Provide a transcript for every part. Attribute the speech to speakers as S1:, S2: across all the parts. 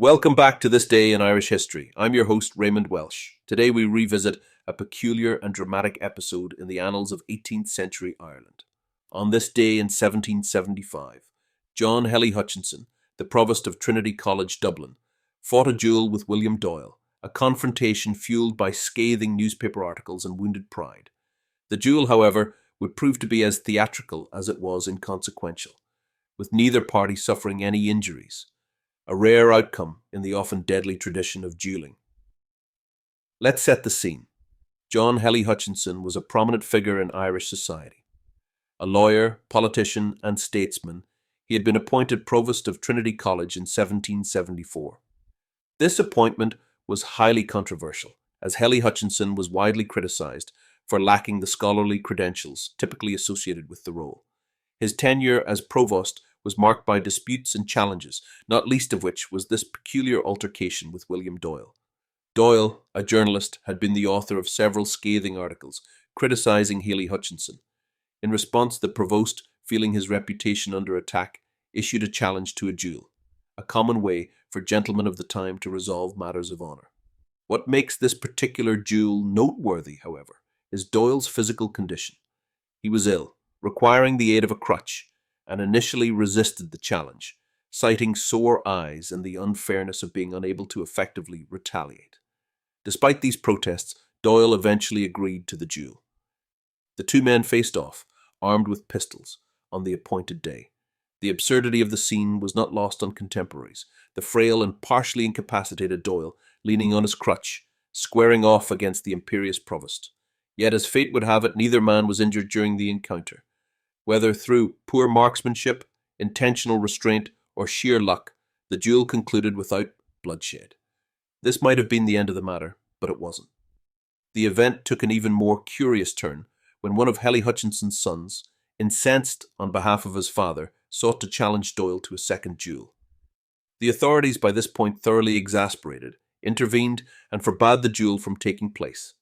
S1: Welcome back to This Day in Irish History. I'm your host, Raymond Welsh. Today we revisit a peculiar and dramatic episode in the annals of 18th century Ireland. On this day in 1775, John Hely-Hutchinson, the Provost of Trinity College, Dublin, fought a duel with William Doyle, a confrontation fueled by scathing newspaper articles and wounded pride. The duel, however, would prove to be as theatrical as it was inconsequential, with neither party suffering any injuries. A rare outcome in the often deadly tradition of dueling. Let's set the scene. John Hely-Hutchinson was a prominent figure in Irish society. A lawyer, politician, and statesman, he had been appointed Provost of Trinity College in 1774. This appointment was highly controversial, as Hely-Hutchinson was widely criticised for lacking the scholarly credentials typically associated with the role. His tenure as provost was marked by disputes and challenges, not least of which was this peculiar altercation with William Doyle. Doyle, a journalist, had been the author of several scathing articles criticising Hely-Hutchinson. In response, the provost, feeling his reputation under attack, issued a challenge to a duel, a common way for gentlemen of the time to resolve matters of honour. What makes this particular duel noteworthy, however, is Doyle's physical condition. He was ill, requiring the aid of a crutch, and initially resisted the challenge, citing sore eyes and the unfairness of being unable to effectively retaliate. Despite these protests, Doyle eventually agreed to the duel. The two men faced off, armed with pistols, on the appointed day. The absurdity of the scene was not lost on contemporaries, the frail and partially incapacitated Doyle leaning on his crutch, squaring off against the imperious provost. Yet as fate would have it, neither man was injured during the encounter. Whether through poor marksmanship, intentional restraint, or sheer luck, the duel concluded without bloodshed. This might have been the end of the matter, but it wasn't. The event took an even more curious turn when one of Hely-Hutchinson's sons, incensed on behalf of his father, sought to challenge Doyle to a second duel. The authorities, by this point thoroughly exasperated, intervened and forbade the duel from taking place.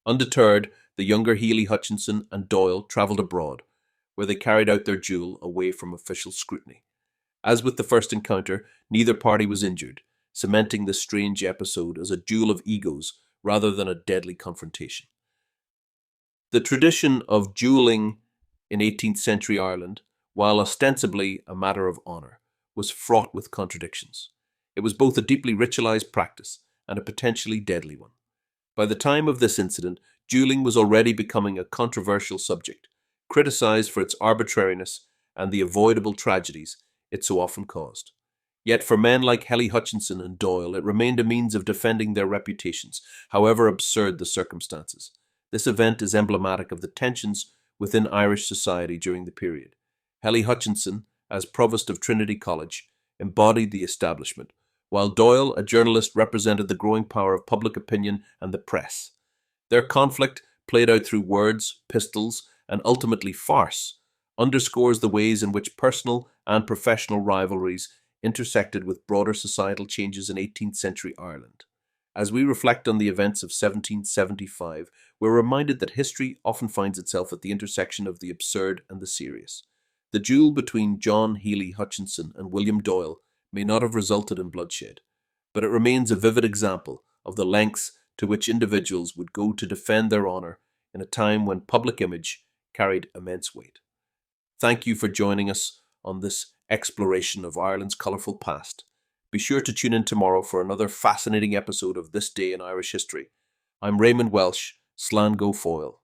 S1: Undeterred, the younger Hely-Hutchinson and Doyle travelled abroad, where they carried out their duel away from official scrutiny. As with the first encounter, neither party was injured, cementing this strange episode as a duel of egos rather than a deadly confrontation. The tradition of dueling in 18th century Ireland, while ostensibly a matter of honour, was fraught with contradictions. It was both a deeply ritualised practice and a potentially deadly one. By the time of this incident, dueling was already becoming a controversial subject, criticised for its arbitrariness and the avoidable tragedies it so often caused. Yet for men like Hely-Hutchinson and Doyle, it remained a means of defending their reputations, however absurd the circumstances. This event is emblematic of the tensions within Irish society during the period. Hely-Hutchinson, as Provost of Trinity College, embodied the establishment, while Doyle, a journalist, represented the growing power of public opinion and the press. Their conflict, played out through words, pistols, and ultimately farce, underscores the ways in which personal and professional rivalries intersected with broader societal changes in 18th century Ireland. As we reflect on the events of 1775, we're reminded that history often finds itself at the intersection of the absurd and the serious. The duel between John Hely-Hutchinson and William Doyle may not have resulted in bloodshed, but it remains a vivid example of the lengths to which individuals would go to defend their honour in a time when public image carried immense weight. Thank you for joining us on this exploration of Ireland's colourful past. Be sure to tune in tomorrow for another fascinating episode of This Day in Irish History. I'm Raymond Welsh, Slán go Foil.